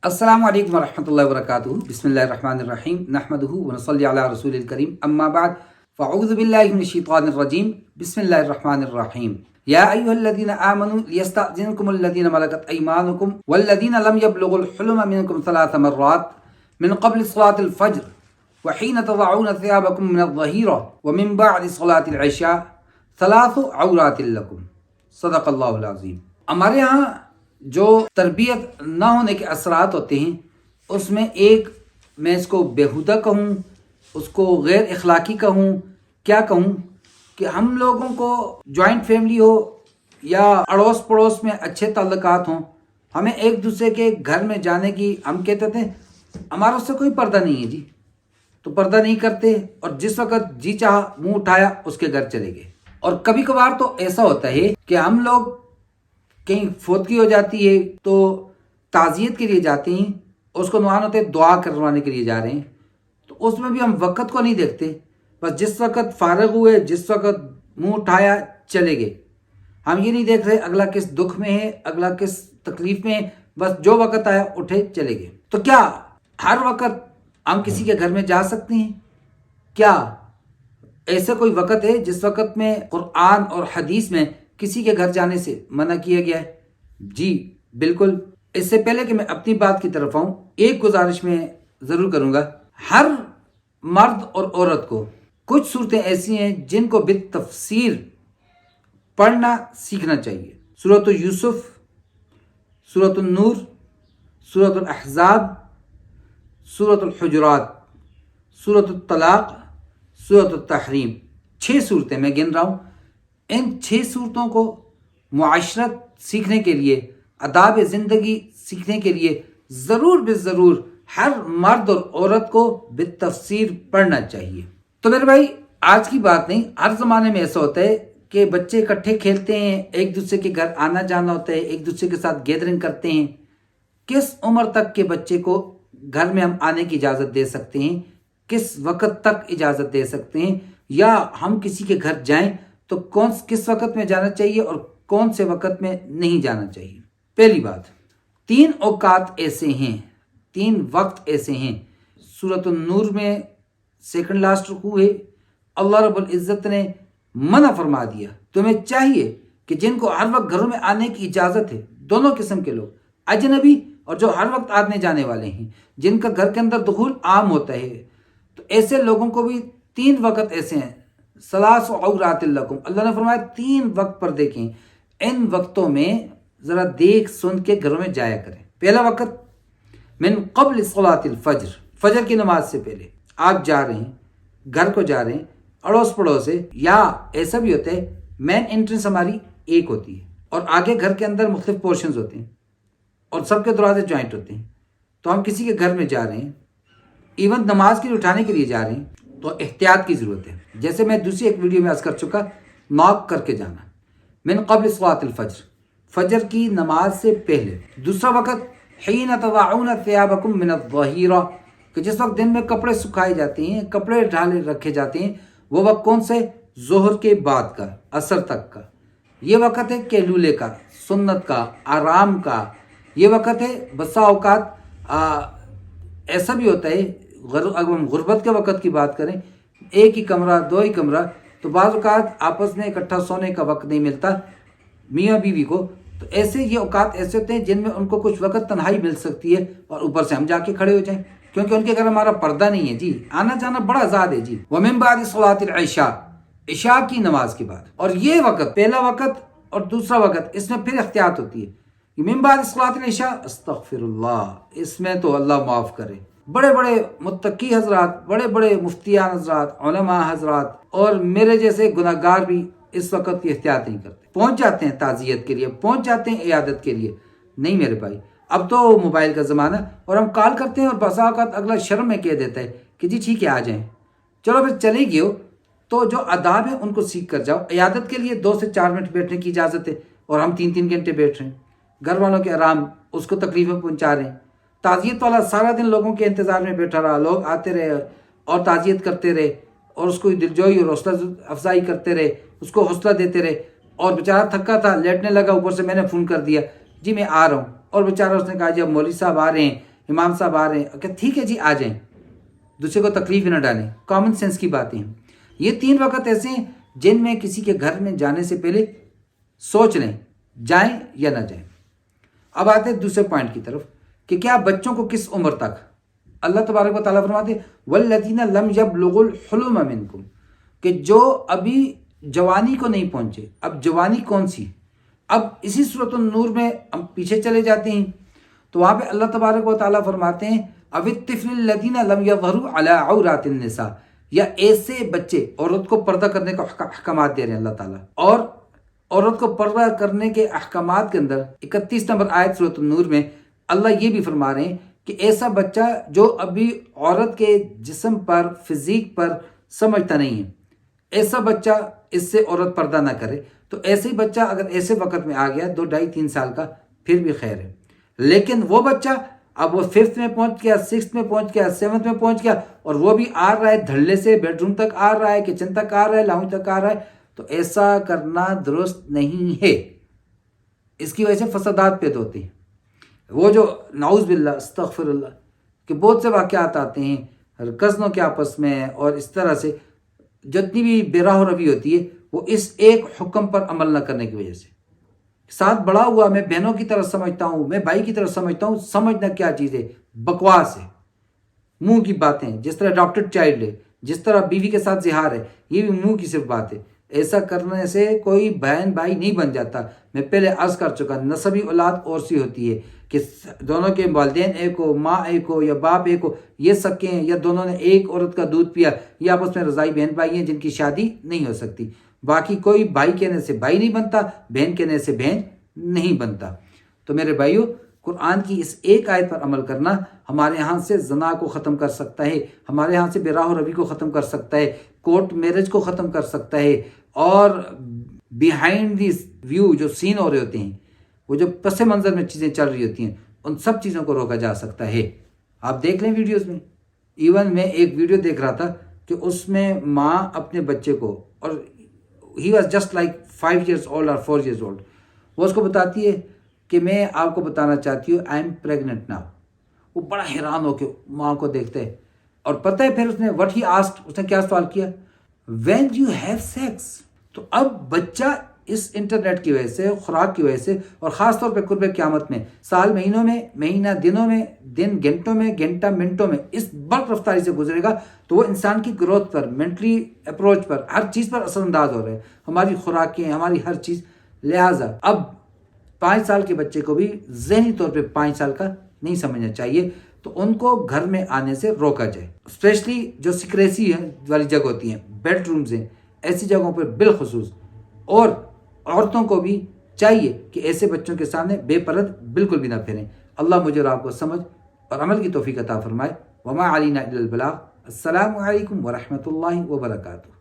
अस्सलामु अलैकुम वरहमतुल्लाहि वबरकातुहू बिस्मिल्लाहिर्रहमानिर्रहीम नहमदुहु व नसल्ली अला रसूलिल करीम अम्मा बाद फ़अऊज़ु बिल्लाहि मिनश शैतानिर रजीम बिस्मिल्लाहिर्रहमानिर्रहीम या अय्युहल्लज़ीना आमनू लियस्तअज़िनकुमुल्लज़ीना मलकत अयमानुकुम वल्लज़ीना लम यबलुगुल हुलुम मिनकुम सलास मर्रात मिन क़ब्ल सलातिल फ़ज्र वहीन तज़अऊन सियाबकुम मिनज़ ज़हीरा व मिन बअद सलातिल इशा सलासु औरातिल लकुम सदक़ल्लाहुल अज़ीम। हमारे यहाँ जो तरबियत ना होने के असरात होते हैं उसमें एक, मैं इसको बेहुदा कहूँ, उसको गैर अखलाकी कहूँ, क्या कहूँ, कि हम लोगों को जॉइंट फैमिली हो या अड़ोस पड़ोस में अच्छे ताल्लुकात हों, हमें एक दूसरे के घर में जाने की, हम कहते थे हमारा उससे कोई पर्दा नहीं है जी, तो पर्दा नहीं करते और जिस वक्त जी चाहा मुंह उठाया उसके घर चले गए। और कभी कभार तो ऐसा होता है कि हम लोग कहीं फौतगी हो जाती है तो ताज़ियत के लिए जाते हैं, उसको नुआन होते दुआ करवाने के लिए जा रहे हैं, तो उसमें भी हम वक़्त को नहीं देखते, बस जिस वक़्त फारग हुए, जिस वक़्त मुंह उठाया चले गए। हम ये नहीं देख रहे अगला किस दुख में है, अगला किस तकलीफ में है, बस जो वक़्त आया उठे चले गए। तो क्या हर वक़्त हम किसी के घर में जा सकते हैं? क्या ऐसा कोई वक़्त है जिस वक़्त में कुरान और हदीस में किसी के घर जाने से मना किया गया है? जी बिल्कुल। इससे पहले कि मैं अपनी बात की तरफ आऊं, एक गुजारिश मैं ज़रूर करूंगा। हर मर्द और औरत को कुछ सूरतें ऐसी हैं जिनको बितफसीर पढ़ना सीखना चाहिए। सूरत यूसुफ, सूरत नूर, सूरत अहज़ाब, सूरत हुजुरात, सूरत तलाक़, सूरत तहरीम, 6 सूरतें मैं गिन रहा हूँ। इन 6 सूरतों को मुआशरत सीखने के लिए, आदाब ज़िंदगी सीखने के लिए ज़रूर बेज़रूर हर मर्द और औरत को बितफसीर पढ़ना चाहिए। तो मेरे भाई, आज की बात नहीं, हर ज़माने में ऐसा होता है कि बच्चे इकट्ठे खेलते हैं, एक दूसरे के घर आना जाना होता है, एक दूसरे के साथ गैदरिंग करते हैं। किस उम्र तक के बच्चे को घर में हम आने की इजाज़त दे सकते हैं, किस वक़्त तक इजाज़त दे सकते हैं, या हम किसी के घर जाएं तो किस वक़्त में जाना चाहिए और कौन से वक़्त में नहीं जाना चाहिए। पहली बात, 3 औकात ऐसे हैं, 3 वक्त ऐसे हैं। सूरत नूर में सेकंड लास्ट रुकू है, अल्लाह रब्बुल इज़्ज़त ने मना फरमा दिया। तुम्हें चाहिए कि जिनको हर वक्त घरों में आने की इजाज़त है, दोनों किस्म के लोग, अजनबी और जो हर वक्त आने जाने वाले हैं, जिनका घर के अंदर दुखूल आम होता है, तो ऐसे लोगों को भी 3 वक्त ऐसे हैं, सलास औरातिल लकुम। अल्लाह ने फरमाया 3 वक्त पर देखें, इन वक्तों में ज़रा देख सुन के घरों में जाया करें। पहला वक्त मिन क़ब्ल सलातिल फ़ज्र, फजर की नमाज से पहले आप जा रहे हैं, घर को जा रहे हैं, अड़ोस पड़ोस से, या ऐसा भी होता है मेन एंट्रेंस हमारी एक होती है और आगे घर के अंदर मुख्तलिफ पोर्शंस होते हैं और सबके दरवाजे जॉइंट होते हैं, तो हम किसी के घर में जा रहे हैं, इवन नमाज के लिए उठाने के लिए जा रहे हैं, तो एहतियात की ज़रूरत है। जैसे मैं दूसरी एक वीडियो में अर्ज़ कर चुका, नॉक करके जाना, मिन क़ब्ल सलातिल फ़ज्र, फजर की नमाज से पहले। दूसरा वक़्तहीन तज़अऊन सियाबकुम मिनज़ ज़हीरा, कि जिस वक्त दिन में कपड़े सुखाए जाते हैं, कपड़े ढाले रखे जाते हैं, वो वक्त कौन से? ज़ोहर के बाद का, असर तक का। ये वक़्त है कैलूले का, सुन्नत का, आराम का। ये वक़्त है बसा औकात ऐसा भी होता है, अगर हम गुर्बत के वक़्त की बात करें, एक ही कमरा, 2 ही कमरा, तो बाज़ औक़ात आपस में इकट्ठा सोने का वक्त नहीं मिलता मियाँ बीवी को, तो ऐसे ये औकात ऐसे होते हैं जिनमें उनको कुछ वक्त तन्हाई मिल सकती है और ऊपर से हम जाके खड़े हो जाएं, क्योंकि उनके घर हमारा पर्दा नहीं है जी, आना जाना बड़ा आज़ाद है जी। व मिन बाद सलातिल इशा, इशा की नमाज के बाद। और ये वक़्त, पहला वक़्त और दूसरा वक़्त, इसमें फिर एहतियात होती है। मिन बाद सलातिल इशा, अस्तग़फिरुल्लाह, इसमें तो अल्लाह माफ़ करे, बड़े बड़े मुत्तकी हजरात, बड़े बड़े मुफ्तियान हजरात, उलमा हजरात और मेरे जैसे गुनाहगार भी इस वक्त की एहतियात नहीं करते। पहुंच जाते हैं ताज़ियत के लिए, पहुंच जाते हैं इयादत के लिए। नहीं मेरे भाई, अब तो मोबाइल का ज़माना, और हम कॉल करते हैं और बसा औक़ात अगला शर्म में कह देता है कि जी ठीक है आ जाएं। चलो फिर चले गए हो तो जो आदाब है उनको सीख कर जाओ। इयादत के लिए 2 से 4 मिनट बैठने की इजाज़त है और हम 3-3 घंटे बैठ रहे हैं, घर वालों के आराम उसको तकलीफ़ें पहुँचा रहे हैं। ताज़ियत वाला सारा दिन लोगों के इंतज़ार में बैठा रहा, लोग आते रहे और ताज़ियत करते रहे और उसको दिलजोई और हौसला अफजाई करते रहे, उसको हौसला देते रहे, और बेचारा थका था, लेटने लगा, ऊपर से मैंने फ़ोन कर दिया जी मैं आ रहा हूँ, और बेचारा उसने कहा जी अब मौलवी साहब आ रहे हैं, امام صاحب آ رہے ہیں کہ ٹھیک ہے جی آ جائیں، دوسرے کو تکلیف ہی نہ ڈالیں، کامن سینس کی باتیں ہیں۔ یہ 3 وقت ایسے ہیں جن میں کسی کے گھر میں جانے سے پہلے سوچ لیں جائیں یا نہ جائیں۔ اب آتے ہیں دوسرے پوائنٹ کی طرف کہ کیا بچوں کو کس عمر تک؟ اللہ تبارک و تعالیٰ فرماتے ہیں والذین لم یبلغوا الحلم منکم، کہ جو ابھی جوانی کو نہیں پہنچے۔ اب جوانی کون سی؟ اب اسی سورۃ النور میں ہم پیچھے چلے جاتے ہیں تو وہاں پہ اللہ تبارک و تعالیٰ فرماتے ہیں او الطفل الذین لم یظہروا علی عورات النساء، یا ایسے بچے، عورت کو پردہ کرنے کا احکامات دے رہے ہیں اللہ تعالیٰ، اور عورت کو پردہ کرنے کے احکامات کے اندر 31 نمبر آیت سورۃ النور میں اللہ یہ بھی فرما رہے ہیں کہ ایسا بچہ جو ابھی عورت کے جسم پر، فزیک پر سمجھتا نہیں ہے، ایسا بچہ اس سے عورت پردہ نہ کرے۔ تو ایسے ہی بچہ اگر ایسے وقت میں آ گیا 2 ڈھائی 3 سال کا پھر بھی خیر ہے، لیکن وہ بچہ اب وہ 5th میں پہنچ گیا، 6th میں پہنچ گیا، 7th میں پہنچ گیا، اور وہ بھی آ رہا ہے دھڑلے سے بیڈ روم تک آ رہا ہے، کچن تک آ رہا ہے، لاؤنج تک آ رہا ہے، تو ایسا کرنا درست نہیں ہے۔ اس کی وجہ سے فسادات پیدا ہوتے ہیں۔ وہ جو نعوذ باللہ استغفر اللہ کہ بہت سے واقعات آتے ہیں کزنوں کے آپس میں، اور اس طرح سے جتنی بھی بے راہ روی ہوتی ہے وہ اس ایک حکم پر عمل نہ کرنے کی وجہ سے۔ ساتھ بڑا ہوا میں بہنوں کی طرح سمجھتا ہوں، میں بھائی کی طرح سمجھتا ہوں، سمجھنا کیا چیز ہے؟ بکواس ہے، منہ کی باتیں، جس طرح اڈاپٹڈ چائلڈ ہے، جس طرح بیوی کے ساتھ زہار ہے، یہ بھی منہ کی صرف بات ہے۔ ایسا کرنے سے کوئی بہن بھائی نہیں بن جاتا۔ میں پہلے عرض کر چکا، نسبی اولاد اور سی ہوتی ہے کہ دونوں کے والدین ایک ہو، ماں ایک ہو یا باپ ایک ہو، یہ سکے ہیں، یا دونوں نے ایک عورت کا دودھ پیا، یہ آپس میں رضائی بہن بھائی ہیں جن کی شادی نہیں ہو سکتی۔ باقی کوئی بھائی کہنے سے بھائی نہیں بنتا، بہن کہنے سے بہن نہیں بنتا۔ تو میرے بھائیو، قرآن کی اس ایک آیت پر عمل کرنا ہمارے ہاں سے زنا کو ختم کر سکتا ہے، ہمارے ہاں سے بے راہ روی کو ختم کر سکتا ہے، کورٹ میرج کو ختم کر سکتا ہے، اور بیہائنڈ دی ویو جو سین ہو رہے ہوتے ہیں، وہ جو پس منظر میں چیزیں چل رہی ہوتی ہیں، ان سب چیزوں کو روکا جا سکتا ہے۔ آپ دیکھ لیں ویڈیوز میں، ایون میں ایک ویڈیو دیکھ رہا تھا کہ اس میں ماں اپنے بچے کو، اور he was just like 5 years old اور 4 years old، وہ اس کو بتاتی ہے کہ میں آپ کو بتانا چاہتی ہوں آئی ایم پریگننٹ ناؤ۔ وہ بڑا حیران ہو کے ماں کو دیکھتے ہے، اور پتہ ہے پھر اس نے وٹ ہی آسکڈ، اس نے کیا سوال کیا؟ When do you have sex? تو اب بچہ اس انٹرنیٹ کی وجہ سے، خوراک کی وجہ سے، اور خاص طور پہ قرب قیامت میں، سال مہینوں میں، مہینہ دنوں میں، دن گھنٹوں میں، گھنٹہ منٹوں میں اس برق رفتاری سے گزرے گا، تو وہ انسان کی گروتھ پر، مینٹلی اپروچ پر، ہر چیز پر اثر انداز ہو رہے ہیں، ہماری خوراکیں، ہماری ہر چیز۔ لہٰذا اب 5 سال کے بچے کو بھی ذہنی طور پہ 5 سال کا نہیں سمجھنا چاہیے، تو ان کو گھر میں آنے سے روکا جائے، اسپیشلی جو سیکریسی والی جگہ ہوتی ہیں، بیڈ رومز ہیں، ایسی جگہوں پر بالخصوص۔ اور عورتوں کو بھی چاہیے کہ ایسے بچوں کے سامنے بے پرد بالکل بھی نہ پھریں۔ اللہ مجھے اور آپ کو سمجھ اور عمل کی توفیق عطا فرمائے۔ وما علینا الا البلاغ۔ السلام علیکم ورحمۃ اللہ وبرکاتہ۔